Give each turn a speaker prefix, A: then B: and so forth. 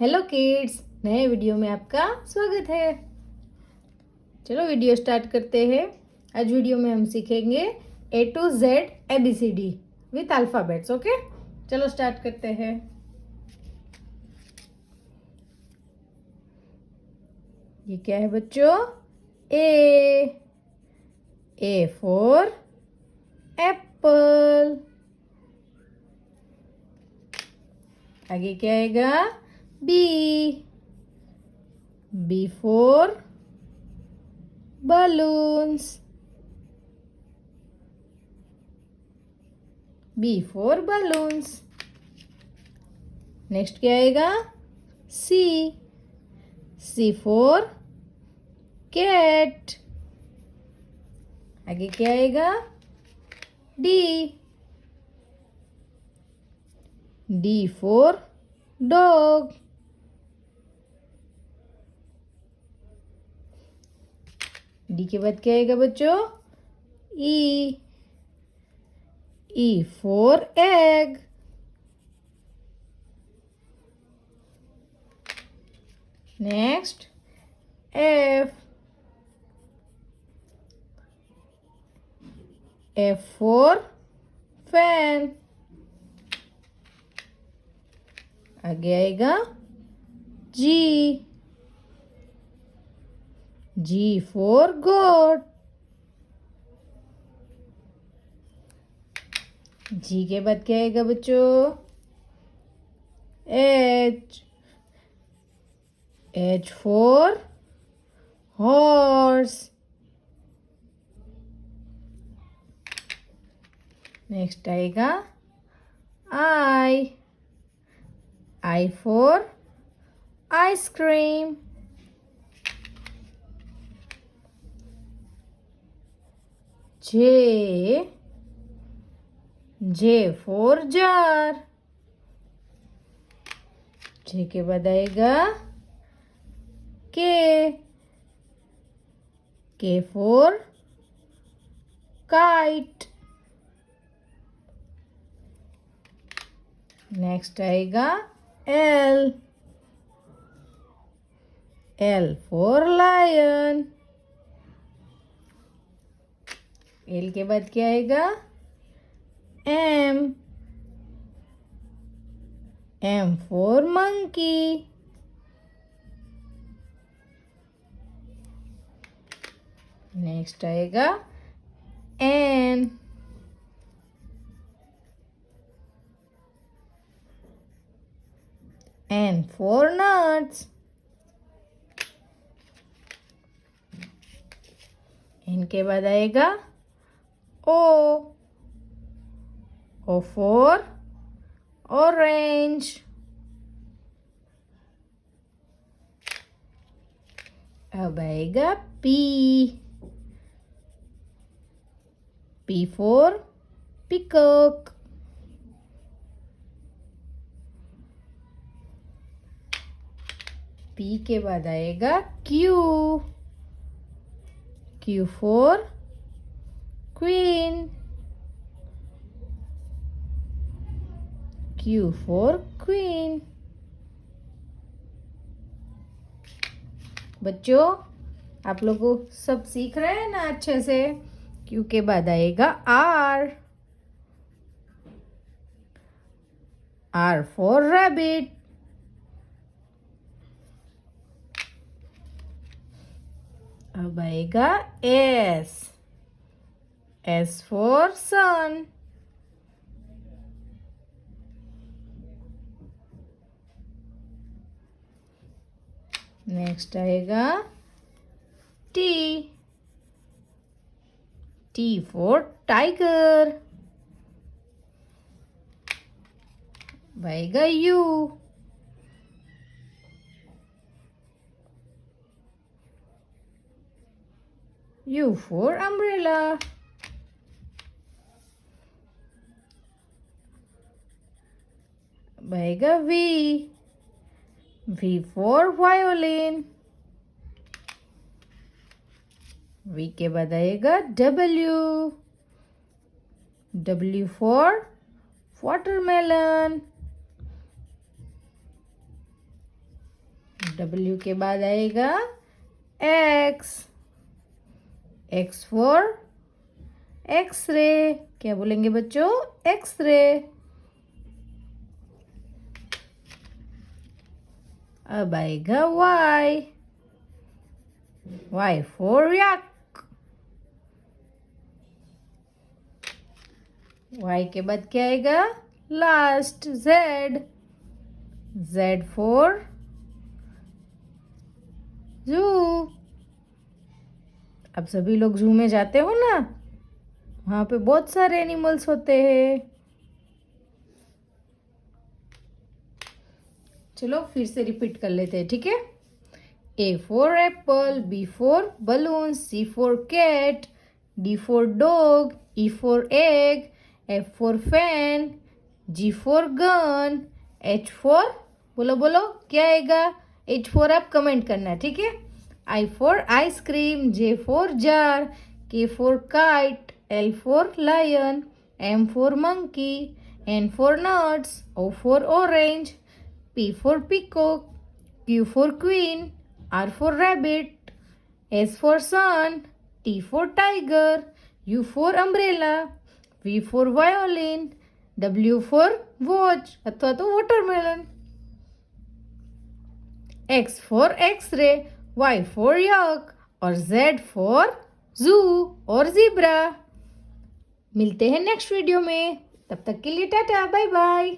A: Hello kids, नए video में आपका स्वागत है। चलो वीडियो स्टार्ट करते हैं। आज वीडियो में हम सीखेंगे A to Z ABCD with alphabets. Okay, चलो स्टार्ट करते हैं। ये क्या है बच्चों? A for apple. आगे क्या आएगा? B for balloons. B for balloons. Next क्या आएगा? C for cat. आगे क्या आएगा? D for dog. डी के बाद क्या आएगा बच्चों? ई for egg. Next F for fan. आगे आएगा जी फॉर गोट। जी के बाद क्या आएगा बच्चों? H for horse. नेक्स्ट आएगा I for ice cream. J for jar. J के बाद आएगा के फॉर काइट। नेक्स्ट आएगा एल फॉर लायन। एल के बाद क्या आएगा? M for monkey. नेक्स्ट आएगा एन फॉर नट्स। एन के बाद आएगा ओ फॉर ऑरेंज। अब आएगा पी फॉर पीकॉक। पी के बाद आएगा Q for queen. Q for queen. बच्चों, आप लोगों सब सीख रहे हैं ना अच्छे से? क्यू के बाद आएगा आर फॉर रैबिट। अब आएगा एस फॉर सन। नेक्स्ट आएगा टी फॉर टाइगर। आएगा यू फॉर अम्ब्रेला। आएगा V फॉर वायोलिन। V के बाद आएगा W फॉर वाटरमेलन। डब्ल्यू के बाद आएगा एक्स, एक्स फॉर एक्सरे, क्या बोलेंगे बच्चों? एक्सरे। अब आएगा Y, Y for yak, Y के बाद क्या आएगा? लास्ट जेड, जेड फॉर जू। अब सभी लोग जू में जाते हो ना, वहाँ पे बहुत सारे एनिमल्स होते हैं। चलो फिर से रिपीट कर लेते हैं, ठीक है? A for apple, B for balloon, C for cat, D for dog, E for egg, F for fan, G for gun, H for, बोलो बोलो क्या आएगा? एच फॉर आप कमेंट करना, ठीक है? I for ice cream, J for jar, K for kite, L for lion, M for monkey, N for nuts, O for orange, P for peacock, Q for queen, R for rabbit, S for sun, T for tiger, U for umbrella, V for violin, W for watch अथवा तो watermelon, X for x-ray, Y for yak और Z for zoo और zebra। मिलते हैं next video में, तब तक के लिए टाटा, बाय बाय।